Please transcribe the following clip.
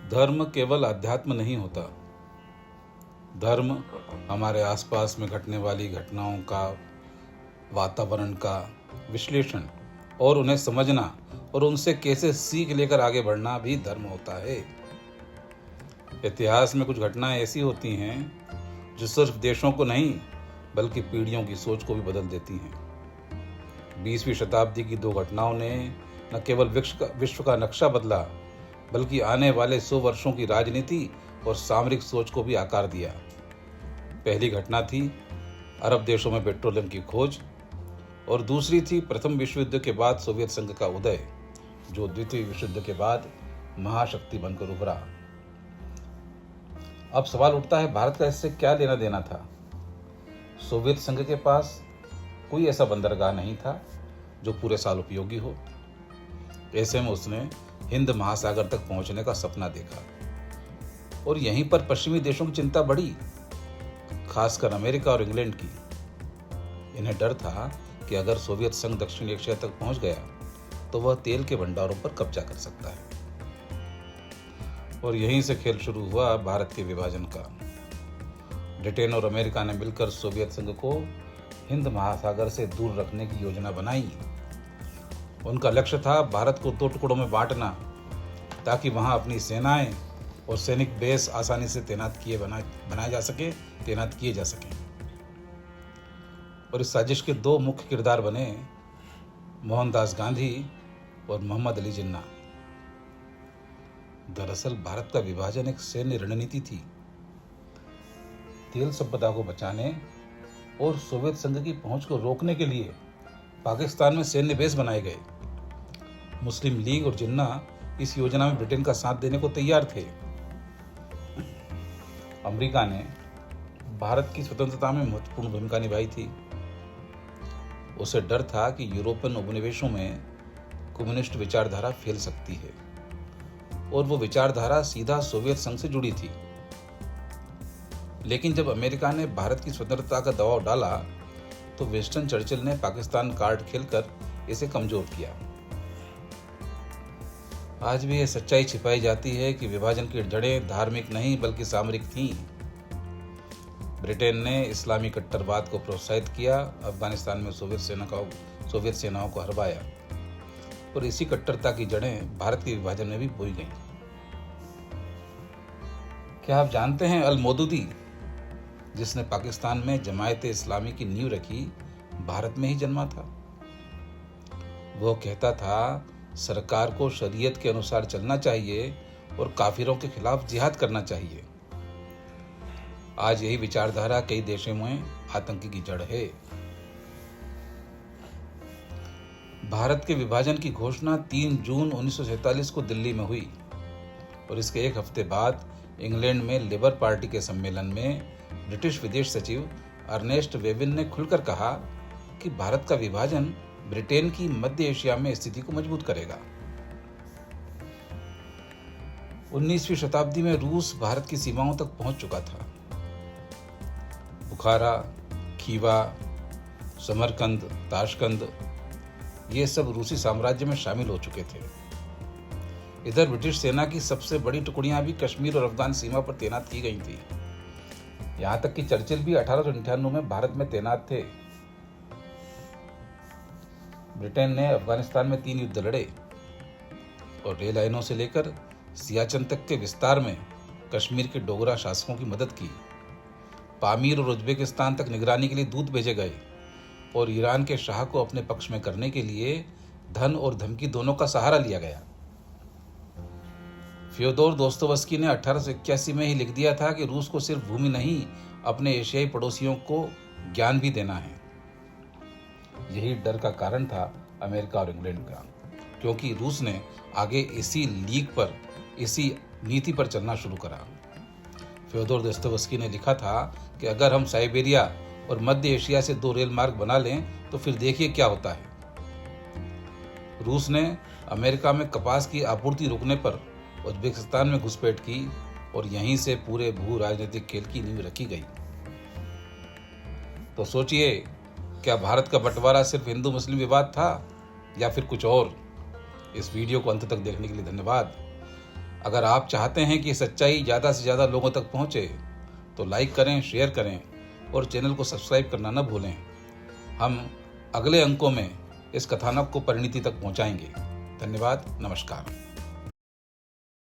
धर्म केवल अध्यात्म नहीं होता। धर्म हमारे आसपास में घटने वाली घटनाओं का, वातावरण का विश्लेषण और उन्हें समझना और उनसे कैसे सीख लेकर आगे बढ़ना भी धर्म होता है। इतिहास में कुछ घटनाएं ऐसी होती हैं जो सिर्फ देशों को नहीं बल्कि पीढ़ियों की सोच को भी बदल देती हैं। 20वीं शताब्दी की दो घटनाओं ने न केवल विश्व का नक्शा बदला बल्कि आने वाले 100 वर्षों की राजनीति और सामरिक सोच को भी आकार दिया। पहली घटना थी अरब देशों में पेट्रोलियम की खोज और दूसरी थी प्रथम विश्व युद्ध के बाद सोवियत संघ का उदय, जो द्वितीय विश्व युद्ध के बाद महाशक्ति बनकर उभरा। अब सवाल उठता है, भारत का इससे क्या लेना देना था? सोवियत संघ के पास कोई ऐसा बंदरगाह नहीं था जो पूरे साल उपयोगी हो। ऐसे में उसने हिंद महासागर तक पहुंचने का सपना देखा और यहीं पर पश्चिमी देशों की चिंता बढ़ी, खासकर अमेरिका और इंग्लैंड की। इन्हें डर था कि अगर सोवियत संघ दक्षिण एशिया तक पहुंच गया तो वह तेल के भंडारों पर कब्जा कर सकता है। और यहीं से खेल शुरू हुआ भारत के विभाजन का। ब्रिटेन और अमेरिका ने मिलकर सोवियत संघ को हिंद महासागर से दूर रखने की योजना बनाई। उनका लक्ष्य था भारत को 2 टुकड़ों में बांटना ताकि वहां अपनी सेनाएं और सैनिक बेस आसानी से तैनात किए जा सके। और इस साजिश के 2 मुख्य किरदार बने मोहनदास गांधी और मोहम्मद अली जिन्ना। दरअसल भारत का विभाजन एक सैन्य रणनीति थी। तेल संपदा को बचाने और सोवियत संघ की पहुंच को रोकने के लिए पाकिस्तान में सैन्य बेस बनाए गए। मुस्लिम लीग और जिन्ना इस योजना में ब्रिटेन का साथ देने को तैयार थे। अमेरिका ने भारत की स्वतंत्रता में महत्वपूर्ण भूमिका निभाई थी। उसे डर था कि यूरोपियन उपनिवेशों में कम्युनिस्ट विचारधारा फैल सकती है और वो विचारधारा सीधा सोवियत संघ से जुड़ी थी। लेकिन जब अमेरिका ने भारत की स्वतंत्रता का दबाव डाला तो विंस्टन चर्चिल ने पाकिस्तान कार्ड खेलकर इसे कमजोर किया। आज भी यह सच्चाई छिपाई जाती है कि विभाजन की जड़ें धार्मिक नहीं बल्कि सामरिक थीं। ब्रिटेन ने इस्लामी कट्टरवाद को प्रोत्साहित किया, अफगानिस्तान में सोवियत सेनाओं को हरवाया और इसी कट्टरता की जड़ें भारत के विभाजन में भी बोई गईं। क्या आप जानते हैं अल मौदूदी, जिसने पाकिस्तान में जमायते इस्लामी की नींव रखी, भारत में ही जन्मा था। वो कहता था सरकार को शरीयत के अनुसार चलना चाहिए और काफिरों के खिलाफ जिहाद करना चाहिए। आज यही विचारधारा कई देशों में आतंक की जड़ है। भारत के विभाजन की घोषणा 3 जून 1947 को दिल्ली में हुई और इसके एक हफ्ते बाद इंग्लैंड में लेबर पार्टी के सम्मेलन में ब्रिटिश विदेश सचिव अर्नेस्ट वेविन ने खुलकर कहा कि भारत का विभाजन ब्रिटेन की मध्य एशिया में स्थिति को मजबूत करेगा। 19वीं शताब्दी में रूस भारत की सीमाओं तक पहुंच चुका था। बुखारा, खीवा, समरकंद, ताशकंद ये सब रूसी साम्राज्य में शामिल हो चुके थे। इधर ब्रिटिश सेना की सबसे बड़ी टुकड़ियां भी कश्मीर और अफगान सीमा पर तैनात की गई थी। यहां तक कि चर्चिल भी 1898 में भारत में तैनात थे। ब्रिटेन ने अफगानिस्तान में 3 युद्ध लड़े और रेल लाइनों से लेकर सियाचिन तक के विस्तार में कश्मीर के डोगरा शासकों की मदद की। पामीर और उज्बेकिस्तान तक निगरानी के लिए दूत भेजे गए और ईरान के शाह को अपने पक्ष में करने के लिए धन और धमकी दोनों का सहारा लिया गया। फ्योदोर दोस्तोवस्की ने 1881 में ही लिख दिया था कि रूस को सिर्फ भूमि नहीं, अपने एशियाई पड़ोसियों को ज्ञान भी देना है। यही डर का कारण था अमेरिका और इंग्लैंड का, क्योंकि रूस ने आगे इसी नीति पर चलना शुरू करा। फ्योदोर दोस्तोवस्की ने लिखा था कि अगर हम साइबेरिया और मध्य एशिया से 2 रेल मार्ग बना लें तो फिर देखिए क्या होता है। रूस ने अमेरिका में कपास की आपूर्ति रोकने पर उज्बेकिस्तान में घुसपैठ की और यहीं से पूरे भू राजनीतिक खेल की नींव रखी गई। तो सोचिए, क्या भारत का बंटवारा सिर्फ हिंदू मुस्लिम विवाद था या फिर कुछ और? इस वीडियो को अंत तक देखने के लिए धन्यवाद। अगर आप चाहते हैं कि सच्चाई ज़्यादा से ज़्यादा लोगों तक पहुँचे तो लाइक करें, शेयर करें और चैनल को सब्सक्राइब करना न भूलें। हम अगले अंकों में इस कथानक को परिणति तक पहुँचाएंगे। धन्यवाद, नमस्कार।